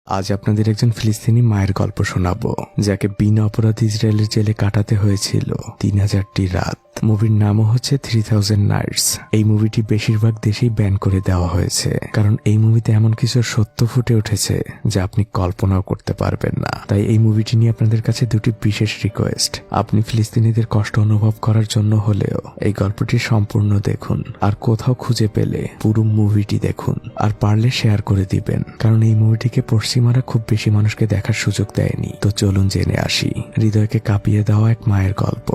আজ আপনাদের একজন ফিলিস্তিনি মায়ের গল্প শোনাবো, যাকে বিনা অপরাধে ইসরায়েলের জেলে কাটাতে হয়েছিল 3000টি রাত। মুভির নামও হচ্ছে 3000 নাইটস। এই মুভিটি বেশিরভাগ দেশেই ব্যান করে দেওয়া হয়েছে, কারণ এই মুভিতে এমন কিছু সত্য ফুটে উঠেছে যা আপনি কল্পনাও করতে পারবেন না। তাই এই মুভিটি নিয়ে আপনাদের কাছে দুটি বিশেষ রিকোয়েস্ট। আপনি ফিলিস্তিনিদের কষ্ট অনুভব করার জন্য হলেও এই গল্পটি সম্পূর্ণ দেখুন, আর কোথাও খুঁজে পেলে পুরো মুভিটি দেখুন, আর পারলে শেয়ার করে দিবেন, কারণ এই মুভিটিকে পশ্চিমারা খুব বেশি মানুষকে দেখার সুযোগ দেয়নি। তো চলুন জেনে আসি হৃদয়কে কাঁপিয়ে দেওয়া এক মায়ের গল্প।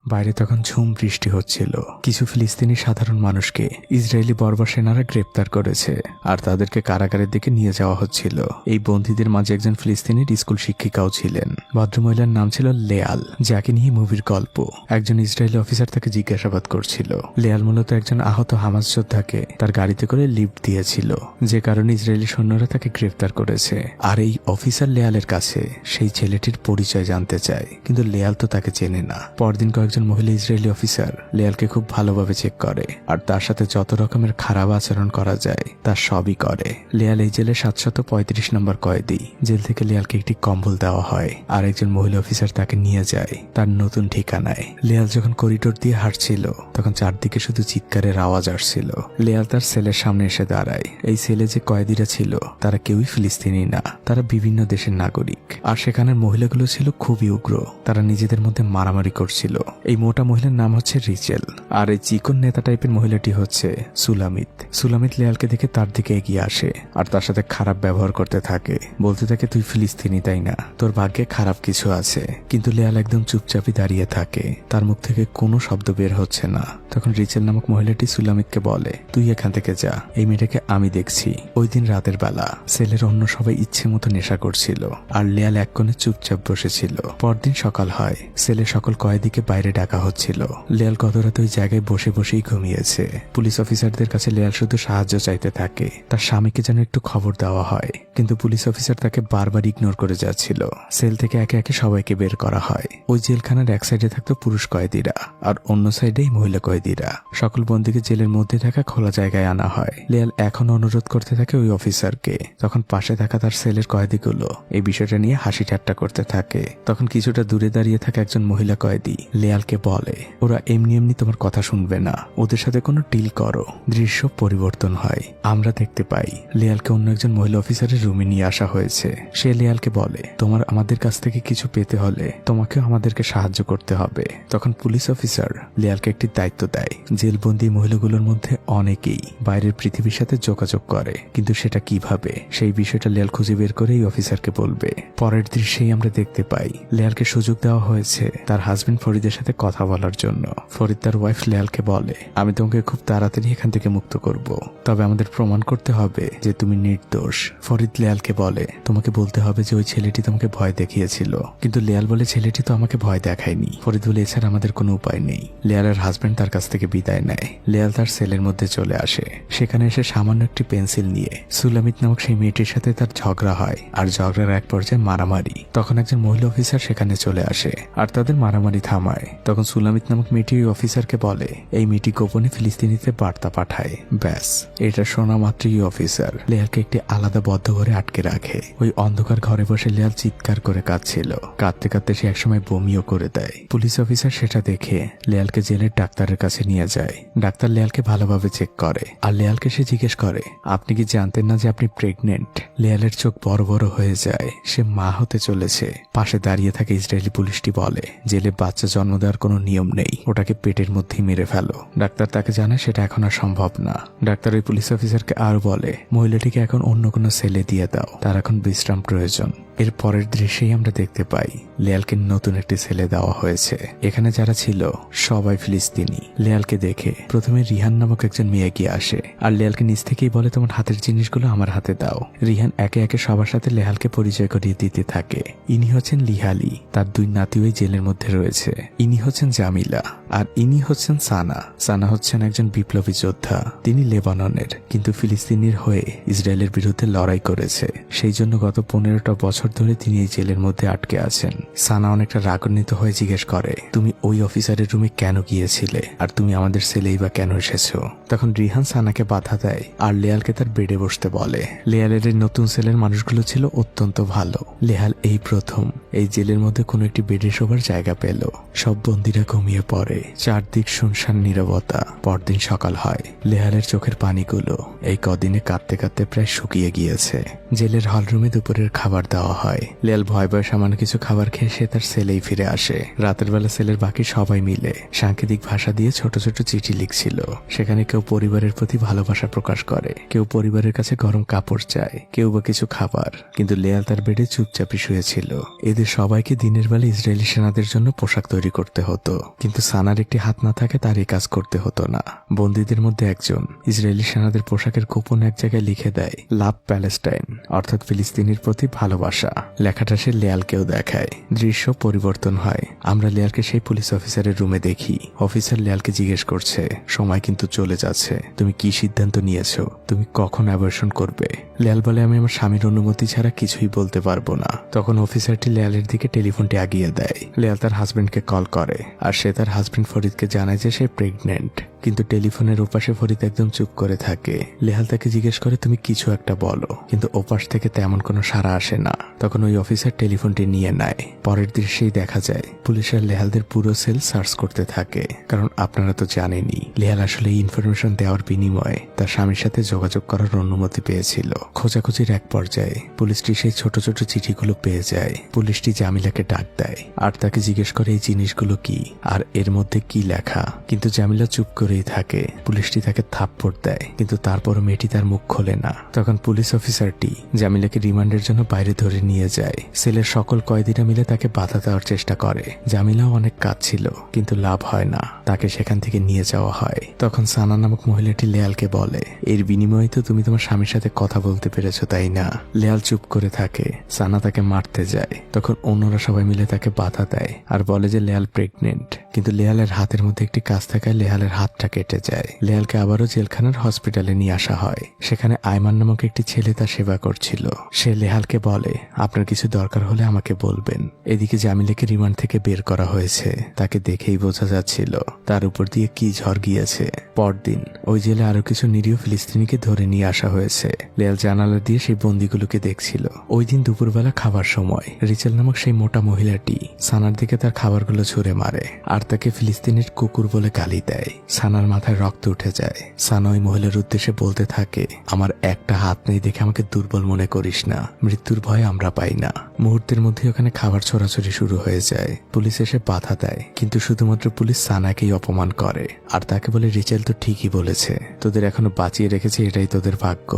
বাইরে তখন ঝুম বৃষ্টি হচ্ছিল। কিছু ফিলিস্তিনি সাধারণ মানুষকে ইসরায়েলি বর্বর সেনারা গ্রেপ্তার করেছে, আর তাদেরকে কারাগারের দিকে নিয়ে যাওয়া হচ্ছিল। এই বন্দীদের মাঝে একজন ফিলিস্তিনির স্কুল শিক্ষিকাও ছিলেন। ভদ্রমহিলার নাম ছিল লেয়াল, যাকে নিয়ে মুভির গল্প। একজন ইসরায়েলি অফিসার তাকে জিজ্ঞাসাবাদ করছিল। লেয়াল মূলত একজন আহত হামাস যোদ্ধাকে তার গাড়িতে করে লিফট দিয়েছিল, যে কারণে ইসরায়েলি সৈন্যরা তাকে গ্রেপ্তার করেছে। আর এই অফিসার লেয়ালের কাছে সেই ছেলেটির পরিচয় জানতে চায়, কিন্তু লেয়াল তো তাকে চেনে না। পরদিন একজন মহিলা ইসরায়েলি অফিসার লেয়ালকে খুব ভালোভাবে চেক করে, আর তার সাথে যত রকমের খারাপ আচরণ করা যায় তার সবই করে। লেয়াল এই জেলে 735 নম্বর কয়েদি। জেল থেকে লেয়ালকে একটি কম্বল দেওয়া হয়, আর একজন মহিলা অফিসার তাকে নিয়ে যায় তার নতুন ঠিকানায়। লেয়াল যখন করিডোর দিয়ে হাঁটছিল, তখন চারদিকে শুধু চিৎকারের আওয়াজ আসছিল। লেয়াল তার সেলের সামনে এসে দাঁড়ায়। এই সেলে যে কয়েদিরা ছিল তারা কেউই ফিলিস্তিনি না, তারা বিভিন্ন দেশের নাগরিক। আর সেখানের মহিলাগুলো ছিল খুবই উগ্র। তারা নিজেদের মধ্যে মারামারি করছিল। এই মোটা মহিলার নাম হচ্ছে রিচেল, আর এই চিকন নেতা টাইপের মহিলাটি হচ্ছে সুলামিত। সুলামিত লেয়ালকে দেখে তার দিকে এগিয়ে আসে, আর তার সাথে খারাপ ব্যবহার করতে থাকে। বলতে থাকে, তুই ফিলিস্তিনি তাই না, তোর ভাগ্যে খারাপ কিছু আছে। কিন্তু লেয়াল একদম চুপচাপই দাঁড়িয়ে থাকে, তার মুখ থেকে কোনো শব্দ বের হচ্ছে না। তখন রিচেল নামক মহিলাটি সুলামিতকে বলে, তুই এখান থেকে যা, এই মেয়েটাকে আমি দেখছি। ওই দিন রাতের বেলা সেলের অন্য সবাই ইচ্ছে মতো নেশা করছিল, আর লেয়াল এক কোণে চুপচাপ বসেছিল। পরদিন সকাল হয়, সেলের সকল কয়েদিকে বাইরে ডাকা হচ্ছিল। লেয়াল গত রাতে ওই জায়গায় বসে বসেই ঘুমিয়েছে। পুলিশ অফিসারদের কাছে লেয়াল শুধু সাহায্য চাইতে থাকে, তার স্বামীকে যেন একটু খবর দেওয়া হয়, কিন্তু পুলিশ অফিসার তাকে বারবার ইগনোর করে যাচ্ছিল। সেল থেকে একে একে সবাইকে বের করা হয়। ওই জেলখানার এক সাইডে থাকতো পুরুষ কয়েদিরা, আর অন্য সাইডেই মহিলা কয়েদিরা। সকল বন্দীকে জেলের মধ্যে থাকা খোলা জায়গায় আনা হয়। লেয়াল এখন অনুরোধ করতে থাকে ওই অফিসারকে। তখন পাশে থাকা তার সেলের কয়েদিগুলো এই বিষয়টা নিয়ে হাসি ঠাট্টা করতে থাকে। তখন কিছুটা দূরে দাঁড়িয়ে থাকা একজন মহিলা কয়েদি লেয়ালকে বলে, ওরা এমনি এমনি তোমার কথা শুনবে না, ওদের সাথে কোনো ডিল করো। দৃশ্য পরিবর্তন হয়। আমরা দেখতে পাই লেয়ালকে অন্য একজন মহিলা অফিসারের রুমে নিয়ে আসা হয়েছে। সে লেয়ালকে বলে, তোমার আমাদের কাছ থেকে কিছু পেতে হলে তোমাকেও আমাদেরকে সাহায্য করতে হবে। তখন পুলিশ অফিসার লেয়ালকে একটি দায়িত্ব দেয়। জেলবন্দি মহিলাগুলোর মধ্যে অনেকেই বাইরের পৃথিবীর সাথে যোগাযোগ করে, কিন্তু সেটা কিভাবে, সেই বিষয়টা লেয়াল খুঁজে বের করে এই অফিসারকে বলবে। পরের দৃশ্যেই আমরা দেখতে পাই লেয়ালকে সুযোগ দেওয়া হয়েছে তার হাজবেন্ড ফরিদের সাথে কথা বলার জন্য। ফরিদ তার ওয়াইফ লেয়ালকে বলে, আমি তোমাকে খুব তাড়াতাড়ি এখান থেকে মুক্ত করব, তবে আমাদের প্রমাণ করতে হবে যে তুমি নির্দোষ। ফরিদ লেয়ালকে বলে, তোমাকে বলতে হবে যে ওই ছেলেটি তোমাকে ভয় দেখিয়েছিল। কিন্তু লেয়াল বলে, ছেলেটি তো আমাকে ভয় দেখায়নি। ফরিদ বলে, এছাড়া আমাদের কোনো উপায় নেই। লেয়ালের হাজবেন্ড তার কাছ থেকে বিদায় নেয়। লেয়াল তার সেলের মধ্যে চলে আসে। সেখানে এসে সামান্য একটি পেন্সিল নিয়ে সুলামিত নামক সেই মেয়েটির সাথে তার ঝগড়া হয়, আর ঝগড়ার এক পর্যায়ে মারামারি। তখন একজন মহিলা অফিসার সেখানে চলে আসে, আর তাদের মারামারি থামায়। তখন সুলামিত নামক মেয়েটি ওই অফিসারকে বলে, এই মেয়েটি গোপনে ফিলিস্তিনিতে বার্তা পাঠায়। ব্যাস, এটা শোনা মাত্রই অফিসার লেয়ালকে একটি আলাদা বদ্ধ ঘরে আটকে রাখে। ওই অন্ধকার ঘরে বসে লেয়াল চিৎকার করে কাঁদছিল। কাঁদতে কাঁদতে সে একসময় বমিও করে দেয়। পুলিশ অফিসার সেটা দেখে লেয়ালকে জেলের ডাক্তারের কাছে নিয়ে যায়। ডাক্তার লেয়ালকে ভালোভাবে চেক করে, আর লেয়ালকে সে জিজ্ঞেস করে, আপনি কি জানতেন না যে আপনি প্রেগনেন্ট? লেয়ালের চোখ বড় বড় হয়ে যায়, সে মা হতে চলেছে। পাশে দাঁড়িয়ে থাকে ইসরায়েলি পুলিশটি বলে, জেলে বাচ্চা জন্ম দেওয়ার কোনো নিয়ম নেই, ওটাকে পেটের মধ্যেই মেরে ফেলো। ডাক্তার তাকে জানায় সেটা এখন আর সম্ভব না। ডাক্তার ওই পুলিশ অফিসারকে আরো বলে, মহিলাটিকে এখন অন্য কোনো সেলে দিয়ে দাও, তার এখন বিশ্রাম প্রয়োজন। এর পরের দৃশ্যেই আমরা দেখতে পাই লেয়ালকে নতুন একটি সেলে দেওয়া হয়েছে। এখানে যারা ছিল সবাই ফিলিস্তিনি। লেয়ালকে দেখে প্রথমে রিহান নামক একজন মেয়ে এগিয়ে আসে, আর লেয়ালকে নিজ থেকেই বলে, তোমার হাতের জিনিসগুলো আমার হাতে দাও। রিহান একে একে সবার সাথে লেয়ালকে পরিচয় করিয়ে দিতে থাকে। ইনি হচ্ছেন লিহালি, তার দুই নাতি ওই জেলের মধ্যে রয়েছে। ইনি হচ্ছেন জামিলা, আর ইনি হচ্ছেন সানা। সানা হচ্ছেন একজন বিপ্লবী যোদ্ধা। তিনি লেবাননের, কিন্তু ফিলিস্তিনির হয়ে ইসরায়েলের বিরুদ্ধে লড়াই করেছে। সেই জন্য গত 15টা বছর ধরে তিনি এই জেলের মধ্যে আটকে আছেন। সানা অনেকটা রাগান্বিত হয়ে জিজ্ঞেস করে, তুমি ওই অফিসারের রুমে কেন গিয়েছিলে, আর তুমি আমাদের সেলেই বা কেন এসেছো? তখন রিহান সানাকে বাধা দেয় আর লেয়ালকে তার বেডে বসতে বলে। লেয়ালের এই নতুন সেলের মানুষগুলো ছিল অত্যন্ত ভালো। লেহাল এই প্রথম এই জেলের মধ্যে কোনো একটি বেডে শোবার জায়গা পেল। সব বন্দীরা ঘুমিয়ে পড়ে, চারদিক শুনশান নীরবতা। পরদিন সকাল হয়। লেহালের চোখের পানিগুলো এই কদিনে কাঁদতে কাঁদতে প্রায় শুকিয়ে গিয়েছে। জেলের হলরুমে দুপুরের খাবার দেওয়া হয়। লেয়াল ভয় ভয় সামান্য কিছু খাবার খেয়ে সে তার সেলেই ফিরে আসে। রাতের বেলা সেলের বাকি সবাই মিলে সাংকেতিক ভাষা দিয়ে ছোট ছোট চিঠি লিখছিল। সেখানে কেউ পরিবারের প্রতি ভালোবাসা প্রকাশ করে, কেউ পরিবারের কাছে গরম কাপড় চায়, কেউ বা কিছু খাবার। কিন্তু লেয়াল তার বেডে চুপচাপই শুয়েছিল। এদের সবাইকে দিনের বেলা ইসরায়েলি সেনাদের জন্য পোশাক তৈরি করতে হতো, কিন্তু সানার একটি হাত না থাকে তার এই কাজ করতে হতো না। বন্দীদের মধ্যে একজন ইসরায়েলি সেনাদের পোশাকের গোপন এক জায়গায় লিখে দেয়, লাভ প্যালেস্টাইন, অর্থাৎ ফিলিস্তিনির প্রতি ভালোবাসা। লেখাটা সে লেয়ালকেও দেখায়। দৃশ্য পরিবর্তন হয়। আমরা লেয়ালকে সেই পুলিশ অফিসারের রুমে দেখি। অফিসার লেয়ালকে জিজ্ঞেস করছে, সময় কিন্তু চলে যাচ্ছে, তুমি কি সিদ্ধান্ত নিয়েছো? তুমি কখন অ্যাবর্শন করবে? লেয়াল বলে, আমি আমার স্বামীর অনুমতি ছাড়া কিছুই বলতে পারবো না। তখন অফিসারটি লেয়ালের দিকে টেলিফোনটি আগিয়ে দেয়। লেয়াল তার হাজবেন্ডকে কল করে, আর সে তার হাজবেন্ড ফরিদকে জানায় যে সে প্রেগনেন্ট। কিন্তু টেলিফোনের ওপাশে ফরিদ একদম চুপ করে থাকে। লেহাল তাকে জিজ্ঞেস করে, তুমি কিছু একটা বলো, কিন্তু ওপাশ থেকে তেমন কোনো সাড়া আসে না। তখন ওই অফিসার টেলিফোনটি নিয়ে নেয়। পরের দৃশ্যেই দেখা যায় পুলিশের লেহালদের পুরো সেল সার্চ করতে থাকে, কারণ আপনারা তো জানেনই লেহাল আসলে এই ইনফরমেশন দেওয়ার বিনিময়ে তার স্বামীর সাথে যোগাযোগ করার অনুমতি পেয়েছিল। খোঁজাখুঁজির এক পর্যায়ে পুলিশটি সেই ছোট ছোট চিঠিগুলো পেয়ে যায়। পুলিশটি জামিলাকে ডাক দেয় আর তাকে জিজ্ঞেস করে এই জিনিসগুলো কি আর এর মধ্যে কি লেখা। কিন্তু জামিলা চুপ করেই থাকে। পুলিশটি তাকে থাপ্পড় দেয়, কিন্তু তারপরও মেয়েটি তার মুখ খোলে না। তখন পুলিশ অফিসারটি জামিলাকে রিমান্ডের জন্য বাইরে ধরে নিয়ে যায়। সেলের সকল কয়েদিরা মিলে তাকে বাধা দেওয়ার চেষ্টা করে। জামিলাও অনেক কাঁদছিল, কিন্তু লাভ হয় না। তাকে সেখান থেকে নিয়ে যাওয়া হয়। তখন সানা নামক মহিলাটি লেয়ালকে বলে, এর বিনিময়ে তো তুমি তোমার স্বামীর সাথে কথা বলতে পেরেছো, তাই না? লেয়াল চুপ করে থাকে। সানা তাকে মারতে যায়। তখন অন্যরা সবাই মিলে তাকে বাধা দেয় আর বলে যে লেয়াল প্রেগনেন্ট। কিন্তু লেয়ালের হাতের মধ্যে একটি কাজ থাকায় লেয়ালের হাতটা কেটে যায়। লেয়ালকে আবারও জেলখানার হসপিটালে নিয়ে আসা হয়। সেখানে আয়মান নামক একটি ছেলে তার সেবা করছিল। সে লেহালকে বলে, আপনার কিছু দরকার হলে আমাকে বলবেন। এদিকে জামিলাকে রিমান্ড থেকে বের করা হয়েছে। তাকে দেখেই বোঝা যাচ্ছিল তার উপর দিয়ে কি ঝড় গিয়েছে। পরদিন ওই জেলে আরো কিছু নিরীহ ফিলিস্তিনিকে ধরে নিয়ে আসা হয়েছে। লেয়াল জানালা দিয়ে সেই বন্দীগুলোকে দেখছিল। ওই দিন দুপুরবেলা খাবার সময় রিচেল নামক সেই মোটা মহিলাটি সানার দিকে তার খাবারগুলো ছুঁড়ে মারে আর তাকে ফিলিস্তিনের কুকুর বলে গালি দেয়। সানার মাথায় রক্ত উঠে যায়। সানা ওই মহিলার উদ্দেশ্যে বলতে থাকে, আমার একটা হাত নেই দেখে আমাকে দুর্বল মনে করিস না, মৃত্যুর ভয় আমরা পাই না। মুহূর্তের মধ্যে ওখানে খাবার ছড়াছড়ি শুরু হয়ে যায়। পুলিশ এসে বাধা দেয়, কিন্তু শুধুমাত্র পুলিশ সানাকেই অপমান করে আর তাকে বলে, রিচেল তো ঠিকই বলেছে, তোদের এখনো বাঁচিয়ে রেখেছে, এটাই তোদের ভাগ্য।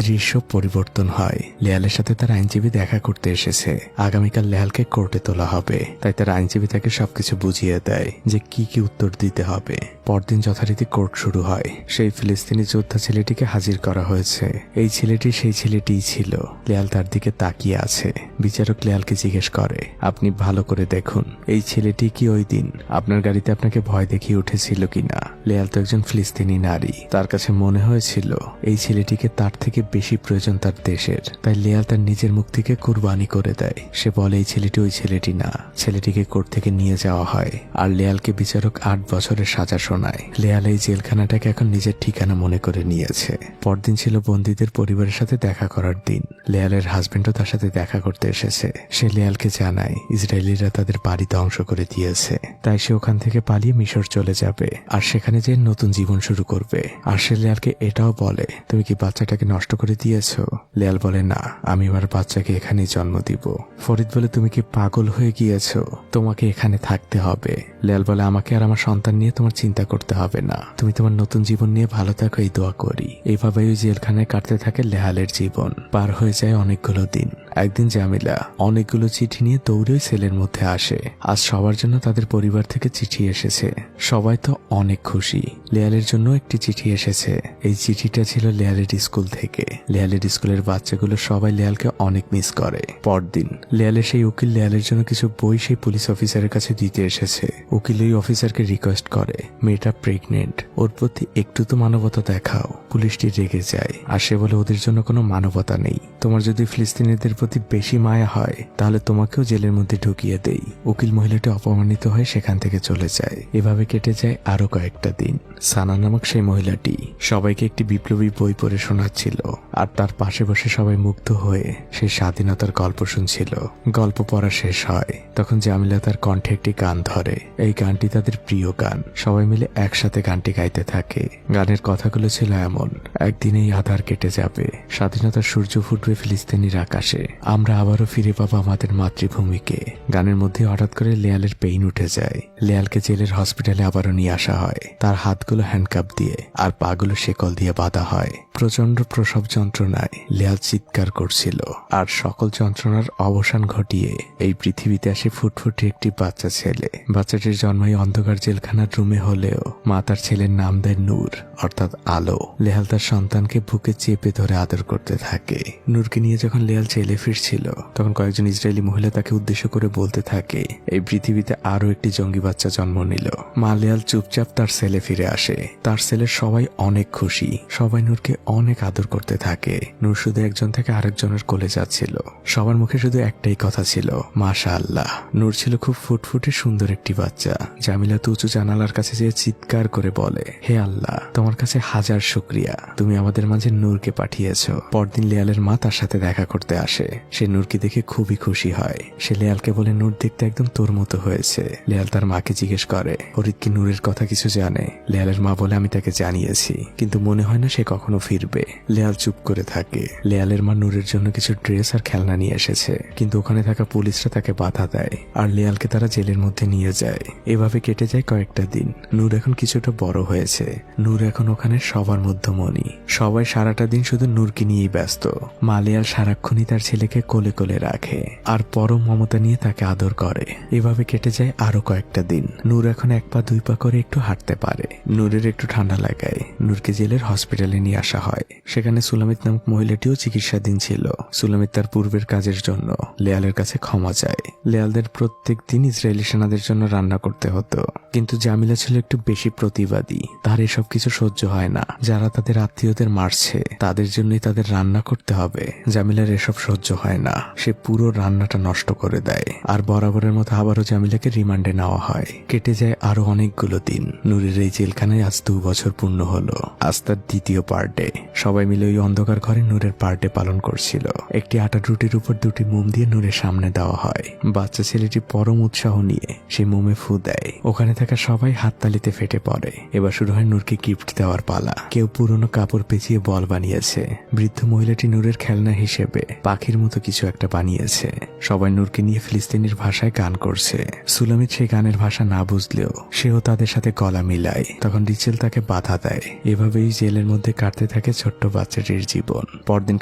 দৃশ্য পরিবর্তন হয়। লেয়ালের সাথে তার আইনজীবী দেখা করতে এসেছে। আগামীকাল লেয়ালকে কোর্টে তোলা হবে, তাই তার আইনজীবী তাকে সবকিছু বুঝিয়ে দেয় যে কি কি উত্তর দিতে হবে। পরদিন যথারীতি কোর্ট শুরু হয়। সেই ফিলিস্তিনি যোদ্ধা ছেলেটিকে হাজির করা হয়েছে। এই ছেলেটি সেই ছেলেটিই ছিল। লেয়াল তার দিকে তাকিয়ে আছে। বিচারক লেয়ালকে জিজ্ঞেস করে, আপনি ভালো করে দেখুন, এই ছেলেটি কি ওই দিন আপনার গাড়িতে আপনাকে ভয় দেখিয়ে উঠেছিল কিনা? লেয়াল তো একজন ফিলিস্তিনি নারী। তার কাছে মনে হয়েছিল এই ছেলেটিকে তার থেকে বেশি প্রয়োজন তার দেশের, তাই লেয়াল তার নিজের মুক্তিকে কুরবানি করে দেয়। সে বলে এই ছেলেটি ওই ছেলেটি না। ছেলেটিকে কোর্ট থেকে নিয়ে যাওয়া হয় আর লেয়ালকে বিচারক 8 বছরের সাজা শোনায়। লেয়াল এই জেলখানাটাকে এখন নিজের ঠিকানা মনে করে নিয়েছে। পরদিন ছিল বন্দীদের পরিবারের সাথে দেখা করার দিন। লেয়ালের হাজবেন্ডও তার সাথে দেখা করতে এসেছে। সে লেয়ালকে জানায় ইসরায়েলিরা তাদের বাড়ি ধ্বংস করে দিয়েছে, তাই সে ওখান থেকে পালিয়ে মিশর চলে যাবে আর সেখানে যে নতুন জীবন শুরু করবে। আর সে লেয়ালকে এটাও বলে, তুমি কি বাচ্চাটাকে নষ্ট করে দিয়েছো? লেয়াল বলে, না, আমি আমার বাচ্চাকে এখানেই জন্ম দিব। ফরিদ বলে, তুমি কি পাগল হয়ে গিয়েছো? তোমাকে এখানে থাকতে হবে। লেয়াল বলে, আমাকে আর আমার সন্তান নিয়ে তোমার চিন্তা করতে হবে না, তুমি তোমার নতুন জীবন নিয়ে ভালো থাকো, এই দোয়া করি। এইভাবেই ওই জেলখানায় কাটতে থাকে লেহালের জীবন। পার হয়ে যায় অনেকগুলো দিন। একদিন জামিলা অনেকগুলো চিঠি নিয়ে দৌড়ে সেলের মধ্যে আসে। আজ সবার জন্য তাদের পরিবার থেকে চিঠি এসেছে। সবাই তো অনেক খুশি। লেয়ালের জন্য একটি চিঠি এসেছে। এই চিঠিটা ছিল লেয়ালের স্কুল থেকে। লেয়ালের স্কুলের বাচ্চাগুলো সবাই লেয়ালকে অনেক মিস করে। পরদিন লেয়ালের সেই উকিল লেয়ালের জন্য কিছু বই সেই পুলিশ অফিসারের কাছে দিতে এসেছে। উকিল ওই অফিসারকে রিকোয়েস্ট করে, মেয়েটা প্রেগনেন্ট, ওর প্রতি একটু তো মানবতা দেখাও। পুলিশটি রেগে যায় আর সে বলে, ওদের জন্য কোনো মানবতা নেই। তোমার যদি ফিলিস্তিনিদের প্রতি বেশি মায়া হয় তাহলে তোমাকেও জেলের মধ্যে ঢুকিয়ে দেই। উকিল মহিলাটি অপমানিত হয়ে সেখান থেকে চলে যায়। এভাবে কেটে যায় আরো কয়েকটা দিন। সানা নামক সেই মহিলাটি সবাইকে একটি বিপ্লবী বই পড়ে শোনাচ্ছিল আর তার পাশে বসে সবাই মুগ্ধ হয়ে সেই স্বাধীনতার গল্প শুনছিল। গল্প পড়া শেষ হয় তখন জামিলা তার কণ্ঠে একটি গান ধরে। এই গানটি তাদের প্রিয় গান। সবাই মিলে একসাথে গানটি গাইতে থাকে। গানের কথাগুলো ছিল এমন, একদিন এই আধার কেটে যাবে, স্বাধীনতার সূর্য ফুটবে ফিলিস্তিনির আকাশে, আমরা আবারও ফিরে পাবো আমাদের মাতৃভূমিকে। গানের মধ্যে হঠাৎ করে লেয়ালের পেইন উঠে যায়। লেয়ালকে জেলের হসপিটালে আবারও নিয়ে আসা হয়। তার হাতগুলো হ্যান্ডকাপ দিয়ে আর পাগুলো শেকল দিয়ে বাঁধা হয়। প্রচন্ড প্রসব যন্ত্রণায় লেয়াল চিৎকার করছিল আর সকল যন্ত্রণার অবসান ঘটিয়ে এই পৃথিবীতে আসে ফুটফুটে একটি বাচ্চা ছেলে। বাচ্চাটির জন্ম এই অন্ধকার জেলখানার রুমে হলেও মা তার ছেলের নাম দেয় নূর, অর্থাৎ আলো। লেয়াল তার সন্তানকে বুকে চেপে ধরে আদর করতে থাকে। নূরকে নিয়ে যখন লেয়াল জেলে ফিরছিল তখন কয়েকজন ইসরায়েলি মহিলা তাকে উদ্দেশ্য করে বলতে থাকে, এই পৃথিবীতে আরো একটি জঙ্গি বাচ্চা জন্ম নিল। মা লেয়াল চুপচাপ তার ছেলে ফিরে আসে। তার ছেলের সবাই অনেক খুশি। সবাই নূরকে অনেক আদর করতে থাকে। নূর শুধু একজন থেকে আরেকজনের কোলে যাচ্ছিল। সবার মুখে শুধু একটাই কথা ছিল, মাশাআল্লাহ। নূর ছিল খুব ফুটফুটে সুন্দর একটি বাচ্চা। জামিলা তো উঁচু জানালার কাছে যেয়ে চিৎকার করে বলে, হে আল্লাহ, তোমার কাছে হাজার শুকরিয়া, তুমি আমাদের মাঝে নূরকে পাঠিয়েছো। পরদিন লেয়ালের মা তার সাথে দেখা করতে আসে। সে নূরকে দেখে খুবই খুশি হয়। সে লেয়ালকে বলে, নূর দেখতে একদম তোর মতো হয়েছে। লেয়াল তার মাকে জিজ্ঞেস করে, ফরিদ কি নূরের কথা কিছু জানে? লেয়ালের মা বলে, আমি তাকে জানিয়েছি, কিন্তু মনে হয় না সে কখনো ফিরবে। লেয়াল চুপ করে থাকে। লেয়ালের মা নূরের জন্য কিছু ড্রেস আর খেলনা নিয়ে এসেছে, কিন্তু ওখানে থাকা পুলিশরা তাকে বাধা দেয় আর লেয়ালকে তারা জেলের মধ্যে নিয়ে যায়। এভাবে কেটে যায় কয়েকটা দিন। নূর এখন কিছুটা বড় হয়েছে। নূর এখন ওখানে সবার মধ্যমণি। সবাই সারাটা দিন শুধু নূরকে নিয়েই ব্যস্ত। মা লেয়াল সারাক্ষণই তার ছেলেকে কোলে কোলে রাখে আর পরম মমতা নিয়ে তাকে আদর করে। এভাবে কেটে যায় আরো কয়েকটা দিন। নূর এখন 1 পা 2 পা করে একটু হাঁটতে পারে। নূরের একটু ঠান্ডা লাগায় নূরকে জেলের হসপিটালে নিয়ে আসা হয়। সেখানে সুলামিত নামক মহিলাটিও চিকিৎসাধীন ছিল। সুলামিত তার পূর্বের কাজের জন্য লেয়ালের কাছে ক্ষমা চায়। লেয়ালদের প্রত্যেক দিন ইসরায়েলি সেনাদের জন্য রান্না করতে হতো, কিন্তু জামিলা ছিল একটু বেশি প্রতিবাদী। তার এসব কিছু সহ্য হয় না। যারা তাদের আত্মীয়দের মারছে তাদের জন্যই তাদের রান্না করতে হবে। জামিলার এসব সহ্য হয় না। সে পুরো রান্নাটা নষ্ট করে দেয় আর বরাবরের মতো আবারও জামিলাকে রিমান্ডে নেওয়া হয়। কেটে যায় আরো অনেকগুলো দিন। নূরের এই জেলখানায় আজ 2 বছর পূর্ণ হলো। আজ তার দ্বিতীয় বার্থডে। সবাই মিলে ওই অন্ধকার ঘরে নূরের বার্থডে পালন করছিল। একটি আটার রুটির উপর 2টি মোম দিয়ে নূরের সামনে দেওয়া হয়। বাচ্চা ছেলেটি পরম উৎসাহ নিয়ে সে মোমে ফু দেয়। ওখানে থাকা সবাই হাততালিতে ফেটে পড়ে। এবার শুরু হয় নূরকে গিফট দেওয়ার পালা। কেউ পুরনো কাপড় পেঁচিয়ে বল বানিয়েছে। বৃদ্ধ মহিলাটি নূরের খেলনা হিসেবে পাখির মতো কিছু একটা বানিয়েছে। সবাই নূরকে নিয়ে ফিলিস্তিনির ভাষায় গান করছে। সুলামিত সেই গানের ভাষা না বুঝলেও সেও তাদের সাথে গলা মিলায়। তখন রিচেল তাকে বাধা দেয়। এভাবেই জেলের মধ্যে কাটতে থাকে ছোট্ট বাচ্চাটির জীবন। পরদিন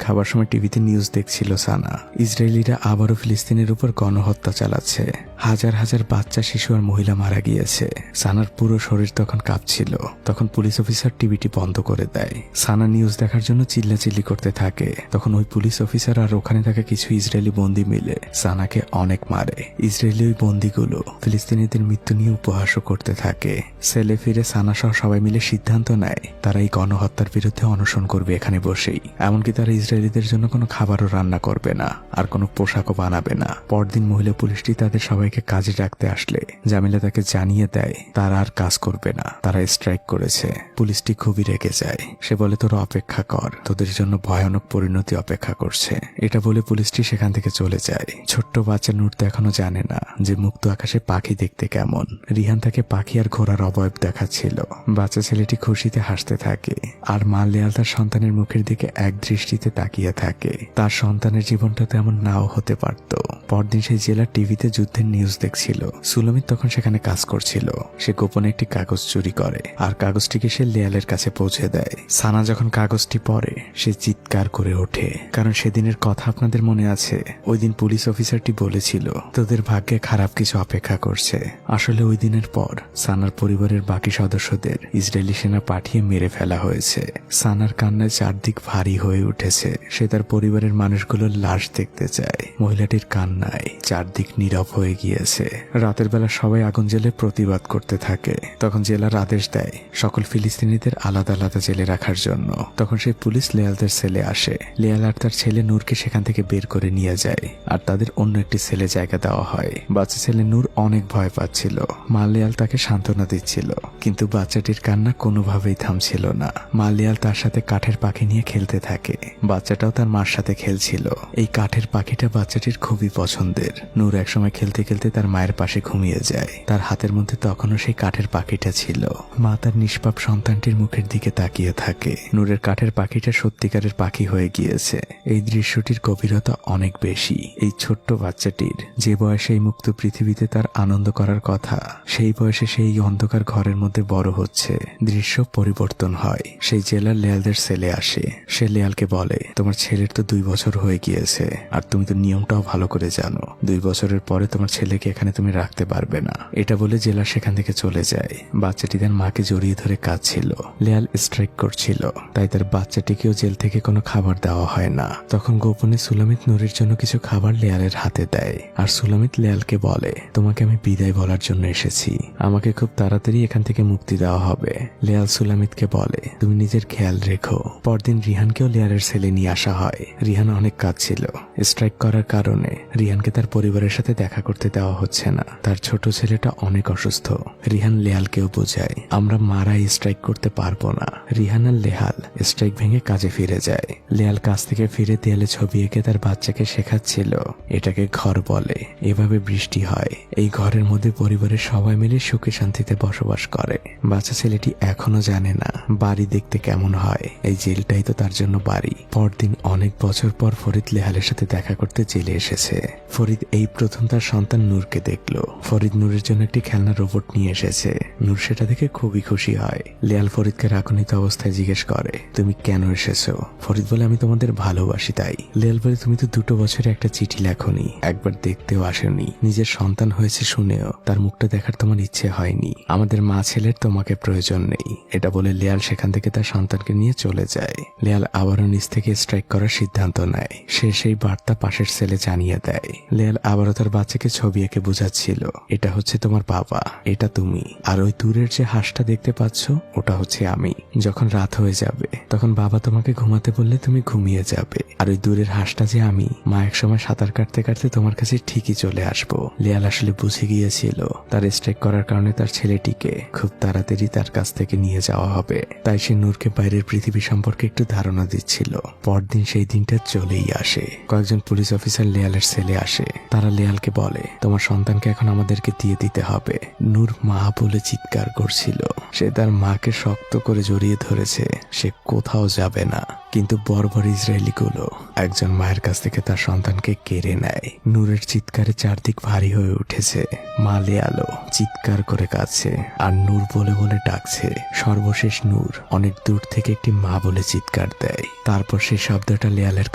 খাবার সময় টিভিতে নিউজ দেখছিল সানা। ইসরায়েলিরা আবারও ফিলিস্তিনের উপর গণহত্যা চালাচ্ছে। হাজার হাজার বাচ্চা, শিশু আর মহিলা মারা গিয়েছে। সানার পুরো শরীর তখন কাঁপছিল। তখন পুলিশ অফিসার টিভিটি বন্ধ করে দেয়। সানা নিউজ দেখার জন্য চিল্লাচিল্লি করতে থাকে। তখন ওই পুলিশ অফিসার আর ওখানে থাকা কিছু ইসরায়েলি বন্দী মিলে সানাকে অনেক মারে। ইসরায়েলি ওই বন্দীগুলো ফিলিস্তিনিদের মৃত্যু নিয়ে উপহাসও করতে থাকে। সেলে ফিরে সানা সহ সবাই মিলে সিদ্ধান্ত নেয় তারা এই গণহত্যার বিরুদ্ধে অনশন করবে এখানে বসেই। এমনকি তারা ইসরায়েলিদের জন্য কোনো খাবারও রান্না করবে না আর কোনো পোশাকও বানাবে না। পরদিন মহিলা পুলিশটি তাদের সবাইকে কাজে ডাকতে আসলে জামিলা তাকে জানিয়ে দেয় তারা আর কাজ করবে না, তারা স্ট্রাইক করেছে। পুলিশটি খুবই রেগে যায়। সে বলে, তোরা অপেক্ষা কর, তোদের জন্য ভয়ানক পরিণতি অপেক্ষা করছে। এটা বলে পুলিশটি সেখান থেকে চলে যায়। ছোট্ট বাচ্চা নূর তো এখনো জানে না যে মুক্ত আকাশে পাখি দেখতে কেমন। রিহান তাকে পাখি আর ঘোড়ার অবয়ব দেখাচ্ছিল। বাচ্চা ছেলেটি খুশিতে হাসতে থাকে আর মা লেয়াল তার সন্তানের মুখের দিকে এক দৃষ্টিতে তাকিয়ে থাকে। তার সন্তানের জীবনটা তেমন নাও হতে পারত। পরদিন সেই জেলার টিভিতে যুদ্ধের নিউজ দেখছিল। সুলামিত তখন সেখানে কাজ করছিল। সে গোপনে একটি কাগজ চুরি করে আর কাগজটিকে সে লেয়ালের কাছে পৌঁছে দেয়। সানা যখন কাগজটি পড়ে সে চিৎকার করে ওঠে। কারণ সেদিনের কথা আপনাদের মনে আছে। ওই দিন পুলিশ অফিসারটি বলেছিল তোদের ভাগ্যে খারাপ কিছু অপেক্ষা করছে। আসলে ওই দিনের পর সানার পরিবারের বাকি সদস্যদের ইসরায়েলি সেনা পাঠিয়ে মেরে ফেলা হয়েছে। সানার কান্নায় চারদিক ভারী হয়ে উঠেছে। সে তার পরিবারের মানুষগুলোর লাশ দেখতে চায়। মহিলাটির কান্নায় চারদিক নীরব হয়ে গিয়েছে। রাতের বেলা সবাই আগুন জ্বেলে প্রতিবাদ করতে থাকে। তখন জেলার আদেশ দেয় সকল ফিলিস্তিনিদের আলাদা আলাদা জেলে রাখার জন্য। তখন সেই পুলিশ লেয়ালদের সেলে আসে। লেয়াল আর তার ছেলে নূরকে সেখান থেকে বের করে নিয়ে যায় আর তাদের অন্য একটি সেলে জায়গা দেওয়া হয়। বাচ্চা ছেলে নূর অনেক ভয় পাচ্ছিল। মা লেয়াল তাকে সান্ত্বনা দিচ্ছিল, কিন্তু বাচ্চাটির কান্না কোনোভাবেই থামছিল না। মা লেয়াল তার সাথে কাঠের পাখি নিয়ে খেলতে থাকে। বাচ্চাটাও তার মার সাথে খেলছিল। এই কাঠের পাখিটা বাচ্চাটির খুবই পছন্দের। নূর একসময় খেলতে খেলতে তার মায়ের পাশে ঘুমিয়ে যায়। তার হাতের মধ্যে তখনও সেই কাঠের পাখিটা ছিল। মা তার নিষ্পাপ সন্তানটির মুখের দিকে তাকিয়ে থাকে। নূরের কাঠের পাখিটা সত্যিকারের পাখি হয়ে গিয়েছে। এই দৃশ্যটির গভীরতা অনেক বেশি। এই ছোট্ট বাচ্চাটির যে বয়সে এই মুক্ত পৃথিবীতে তার আনন্দ করার কথা, সেই বয়সে সেই অন্ধকার ঘরের মধ্যে বড় হচ্ছে। দৃশ্য পরিবর্তন হয়। সেই জেলার লেয়ালদের ছেলে আসে। সে লেয়ালকে বলে তোমার ছেলের তো 2 বছর হয়ে গিয়েছে, আর তুমি তো নিয়মটাও ভালো করে জানো। 2 বছরের পরে তোমার ছেলেকে এখানে তুমি রাখতে পারবে না। এটা বলে জেলা সেখান থেকে চলে যায়। বাচ্চাটি তার মাকে জড়িয়ে ধরে কাঁদছিল। লেয়াল স্ট্রাইক করছিল, তাই তার বাচ্চাটিকেও জেল থেকে কোনো খাবার দেওয়া হয় না। তখন গোপনে সুলামিত নূরের জন্য কিছু খাবার লেয়ালের হাতে দেয়। আর সুলামিত লেয়ালকে বলে তোমাকে আমি বিদায় বলার জন্য এসেছি। আমাকে খুব তাড়াতাড়ি এখান থেকে মুক্তি দেওয়া হবে। লেয়াল সুলামিতকে বলে তুমি নিজের খেয়াল রেখো। পরদিন রিহানকেও লেয়ালের ছেলে নিয়ে আসা হয়। রিহান অনেক কাঁদছিল। স্ট্রাইক করার কারণে রিহানকে তার পরিবারের সাথে দেখা করতে দেওয়া হচ্ছে না। তার ছোট ছেলেটা অনেক অসুস্থ। রিহান লেয়ালকেও বোঝায় আমরা মারাই স্ট্রাইক করতে পারবো না। রিহান আর লেহাল স্ট্রাইক ভেঙে কাজে ফিরে যায়। লেয়াল কাজ থেকে ফিরে দেয়ালে ছবি এঁকে তার বাচ্চাকে শেখাচ্ছিল এটাকে ঘর বলে। এভাবে বৃষ্টি হয়। এই ঘরের মধ্যে পরিবারের সবাই মিলে সুখে শান্তিতে বসবাস করে। বাচ্চা ছেলেটি এখনো জানে না বাড়ি দেখতে কেমন হয়। এই জেলটাই তো তার জন্য বাড়ি। পরদিন অনেক বছর পর ফরিদ লেহালের সাথে দেখা করতে জেলে এসেছে। ফরিদ এই প্রথম তার সন্তান নূরকে দেখলো। ফরিদ নূরের জন্য একটি খেলনা রোবট নিয়ে এসেছে। নূর সেটা দেখে খুবই খুশি হয়। লেয়াল ফরিদকে রাগান্বিত অবস্থায় জিজ্ঞেস করে তুমি কেন এসেছো? ফরিদ বলে আমি তোমাদের ভালোবাসি তাই। লেয়াল বলে তুমি তো 2 বছরে একটা চিঠি লেখনি, একবার দেখতেও আসেনি। নিজের সন্তান হয়েছে শুনেও তার মুখটা দেখার তোমার ইচ্ছে হয়নি। আমাদের মা ছেলের তোমাকে প্রয়োজন নেই। এটা বলে লেয়াল সেখান থেকে তার সন্তানকে নিয়ে চলে যায়। লেয়াল আবারও নিজ থেকে স্ট্রাইক করার সিদ্ধান্ত নেয়। সে সেই বার্তা পাশের সেলে জানিয়ে দেয়। লেয়াল আবারও তার বাচ্চাকে ছবি এঁকে বোঝাচ্ছিল এটা হচ্ছে তোমার বাবা, এটা তুমি, আর ওই দূরের যে হাঁসটা দেখতে পাচ্ছ ওটা হচ্ছে আমি। যখন রাত হয়ে যাবে তখন বাবা তোমাকে ঘুমাতে বললে তুমি ঘুমিয়ে যাবে, আর ওই দূরের হাঁসটা যে আমি। মা একসময় সাঁতার কাটতে কাটতে তোমার কাছে ঠিকই চলে আসবো। লেয়াল আসলে বুঝে গিয়েছিল তার স্ট্রাইক করার কারণে তার ছেলেটিকে খুব তাড়াতাড়ি তার কাছ থেকে নিয়ে যাওয়া হবে। তাই সে নূরকে বাইরের পৃথিবী সম্পর্কে একটু ধারণা দিচ্ছিল। পরদিন সেই দিনটা চলেই আসে। কয়েকজন পুলিশ অফিসার লেয়ালের ছেলে আসে। তারা লেয়ালকে বলে তোমার সন্তানকে এখন আমাদেরকে দিয়ে দিতে হবে। নূর মা বলে চিৎকার করছিল। সে তার মাকে শক্ত করে জড়িয়ে ধরেছে। সে কোথাও যাবে না। কিন্তু বর্বর ইসরায়েলিগুলো একজন মায়ের কাছ থেকে তার সন্তানকে কেড়ে নেয়। নূরের চিৎকারে চারদিক ভারী হয়ে উঠেছে। মা লেয়ালও চিৎকার করে কাঁদছে আর নূর বলে বলে ডাকছে। সর্বশেষ নূর অনেক দূর থেকে একটি মা বলে চিৎকার দেয়। তারপর সেই শব্দটা লেয়ালের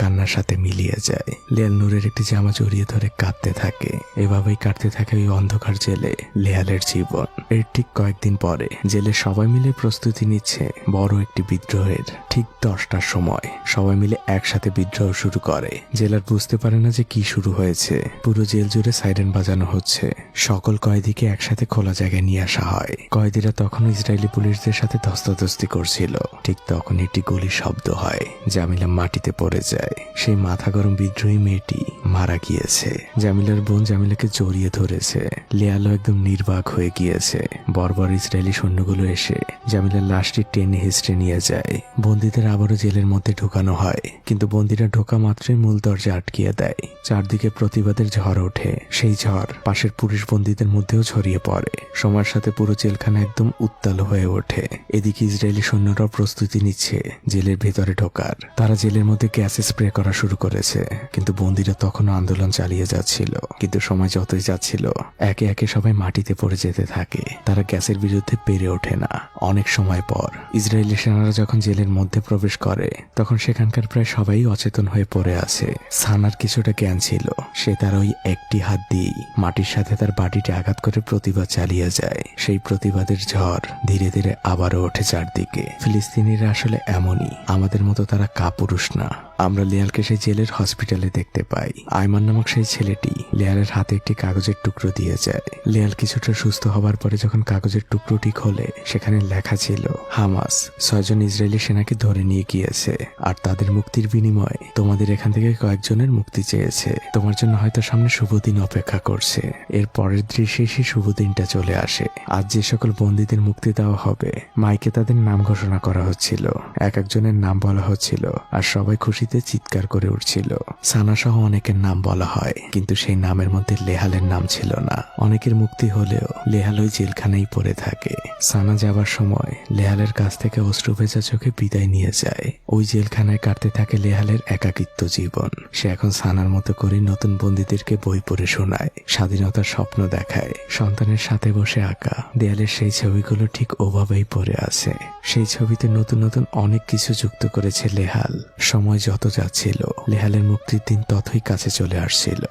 কান্নার সাথে মিলিয়ে যায়। লেয়াল নূরের একটি জামা জড়িয়ে ধরে কাঁদতে থাকে। এভাবেই কাটতে থাকে ওই অন্ধকার জেলে লেয়ালের জীবন। এর ঠিক কয়েকদিন পরে জেলে সবাই মিলে প্রস্তুতি নিচ্ছে বড় একটি বিদ্রোহের। ঠিক 10টার সময় সবাই মিলে একসাথে বিদ্রোহ শুরু করে। জেলার বুঝতে পারে না যে কি শুরু হয়েছে। পুরো জেল জুড়ে সাইরেন বাজানো হচ্ছে। সকল কয়েদিকে একসাথে খোলা জায়গায় নিয়ে আসা হয়। কয়েদিরা তখন ইসরায়েলি পুলিশদের সাথে ধস্তাধস্তি করছিল। ঠিক তখন একটি গুলির শব্দ হয়। জামিলা মাটিতে পড়ে যায়। সেই মাথা গরম বিদ্রোহী মেয়েটি মারা গিয়েছে। জামিলার বোন জামিলাকে জড়িয়ে ধরেছে। লেয়ালও একদম নির্বাক হয়ে গিয়েছে। বর্বর ইসরায়েলি সৈন্যগুলো এসে জামিলার লাশটি টেনে হিস্ট্রে নিয়ে যায়। বন্দীদের আবারও জেলের মধ্যে ঢোকানো হয়, কিন্তু বন্দীরা ঢোকা মাত্রই মূল দরজা আটকিয়ে দেয়। চারদিকে প্রতিবাদের ঝড় ওঠে। সেই ঝড় পাশের পুলিশ বন্দীদের মধ্যেও ছড়িয়ে পড়ে। সময়ের সাথে পুরো জেলখানা একদম উত্তাল হয়ে ওঠে। এদিকে ইসরায়েলি সৈন্যরাও প্রস্তুতি নিচ্ছে জেলের ভেতরে ঢোকার। তারা জেলের মধ্যে গ্যাস স্প্রে করা শুরু করেছে, কিন্তু বন্দীরা তখন তখনও আন্দোলন চালিয়ে যাচ্ছিল, কিন্তু সময় যতই যাচ্ছিল একে একে সবাই মাটিতে পড়ে যেতে থাকে। তারা গ্যাসের বিরুদ্ধে পেরে ওঠে না। অনেক সময় পর ইসরায়েলি সেনারা যখন জেলের মধ্যে প্রবেশ করে তখন সেখানকার প্রায় সবাই অচেতন হয়ে পড়ে আছে। সানার কিছুটা জ্ঞান ছিল, সে তার ওই একটি হাত দিয়েই মাটির সাথে তার বাটিতে আঘাত করে প্রতিবাদ চালিয়ে যায়। সেই প্রতিবাদের ঝড় ধীরে ধীরে আবারও ওঠে চারদিকে। ফিলিস্তিনিরা আসলে এমনই, আমাদের মতো তারা কাপুরুষ না। আমরা লিয়ালকে সেই জেলের হসপিটালে দেখতে পাই। আয়মান নামক সেই ছেলেটি লিয়ালের হাতে একটি কাগজের টুকরো দিয়ে যায়। লিয়াল কিছুটা সুস্থ হবার পরে যখন কাগজের টুকরোটি খোলে সেখানে লেখা ছিল, হামাস 6 জন ইসরায়েলি সেনাকে ধরে নিয়ে গিয়েছে আর তাদের মুক্তির বিনিময়ে তোমাদের এখান থেকে কয়েকজনের মুক্তি চেয়েছে। তোমার জন্য হয়তো সামনে শুভ দিন অপেক্ষা করছে। এর পরের দৃশ্যে সেই শুভ দিনটা চলে আসে। আজ যে সকল বন্দীদের মুক্তি দেওয়া হবে মাইকে তাদের নাম ঘোষণা করা হচ্ছিল, এক একজনের নাম বলা হচ্ছিল আর সবাই খুশিতে চিৎকার করে উঠছিল। সানা সহ অনেকের নাম বলা হয়, কিন্তু সেই নামের মধ্যে লেহালের নাম ছিল না। অনেকের মুক্তি হলেও লেহাল ওই জেলখানায় পড়ে থাকে। সানা যাবার সময় লেহালের কাছ থেকে অশ্রু ভেজা চোখে বিদায় নিয়ে যায়। ওই জেলখানায় কাটতে থাকে লেহালের একাকিত্ব জীবন। সে এখন সানার মতো করে নতুন বন্দীদেরকে বই পড়ে শোনায়, স্বাধীনতার স্বপ্ন দেখায়। সন্তানের সাথে বসে আঁকা দেয়ালের সেই ছবিগুলো ঠিক ওভাবেই পড়ে আছে। সেই ছবিতে নতুন নতুন অনেক কিছু যুক্ত করেছে লেহাল। সময় যত যাচ্ছিল লেহালের মুক্তির দিন ততই কাছে চলে আসছিল।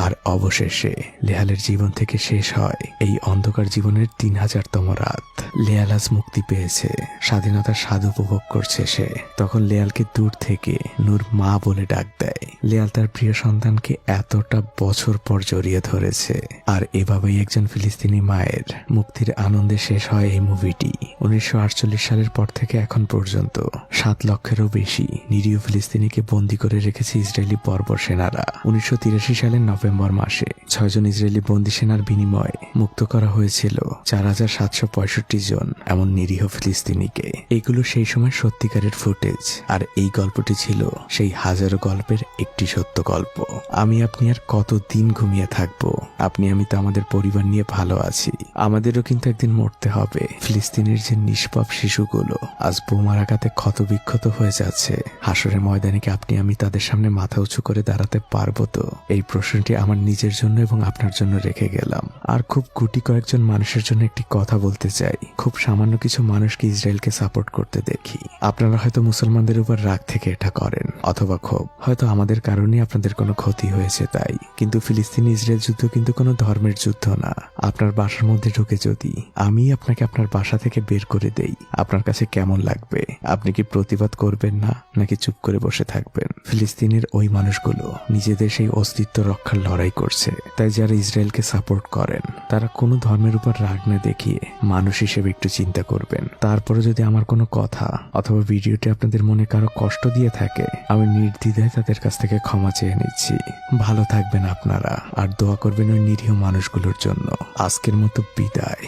আর অবশেষে লেহালের জীবন থেকে শেষ হয় এই অন্ধকার জীবনের 3000তম রাত। লেয়াল আজ মুক্তি পেয়েছে, স্বাধীনতার স্বাদ উপভোগ করছে সে। তখন লেয়ালকে দূর থেকে নূর মা বলে ডাক দেয়। লেয়াল তার প্রিয় সন্তানকে এতটা বছর পর জড়িয়ে ধরেছে। আর এভাবেই একজন ফিলিস্তিনি মায়ের মুক্তির আনন্দে শেষ হয় এই মুভিটি। 1948 সালের পর থেকে এখন পর্যন্ত 7 লক্ষেরও বেশি নিরীহ ফিলিস্তিনিকে বন্দী করে রেখেছে ইসরায়েলি বর্বর সেনারা। 1983 সালের নভেম্বর মাসে 6 জন ইসরায়েলি বন্দী সেনার বিনিময়ে মুক্ত করা হয়েছিল 4765 জন এমন নিরীহ ফিলিস্তিনিকে। এগুলো সেই সময় সত্যিকারের ফুটেজ, আর এই গল্পটি ছিল সেই হাজারো গল্পের একটি সত্য গল্প। আমি আপনি আর কত দিন ঘুমিয়ে থাকবো? আপনি আমি তো আমাদের পরিবার নিয়ে ভালো আছি, আমাদেরও কিন্তু একদিন মরতে হবে। ফিলিস্তিনের যে নিষ্পাপ শিশুগুলো আজ বোমার আঘাতে ক্ষতবিক্ষত হয়ে যাচ্ছে, হাসরের ময়দানে কি আপনি আমি তাদের সামনে মাথা উঁচু করে দাঁড়াতে পারবো তো? এই প্রশ্নটি আমার নিজের জন্য এবং আপনার জন্য রেখে গেলাম। আর খুব গুটি কয়েকজন মানুষের জন্য একটি কথা বলতে চাই। খুব সামান্য কিছু মানুষকে ইসরায়েলকে সাপোর্ট করতে দেখি। আপনারা হয়তো মুসলমানদের উপর রাগ থেকে এটা করেন, অথবা ক্ষোভ, হয়তো আমাদের কারণে আপনাদের কোনো ক্ষতি হয়েছে তাই। কিন্তু ফিলিস্তিন ইসরায়েল যুদ্ধ কিন্তু কোনো ধর্মের যুদ্ধ না। আপনার বাসার মধ্যে ঢুকে যদি আমি আপনাকে আপনার বাসা থেকে বের করে দেই, আপনার কাছে কেমন লাগবে? আপনি কি প্রতিবাদ করবেন না, নাকি চুপ করে বসে থাকবেন? ফিলিস্তিনের ওই মানুষগুলো নিজেদের সেই অস্তিত্ব রক্ষার লড়াই করছে। তাই যারা ইসরায়েলকে সাপোর্ট করেন তারা কোনো ধর্মের উপর রাগ না দেখিয়ে মানুষ হিসেবে একটু চিন্তা করবেন। তারপরে যদি আমার কোনো কথা অথবা ভিডিওটি আপনাদের মনে কারো কষ্ট দিয়ে থাকে, আমি নির্দ্বিধায় তাদের কাছ থেকে ক্ষমা চেয়ে নিচ্ছি। ভালো থাকবেন আপনারা, আর দোয়া করবেন ওই নিরীহ মানুষগুলোর জন্য। আজকের মতো বিদায়।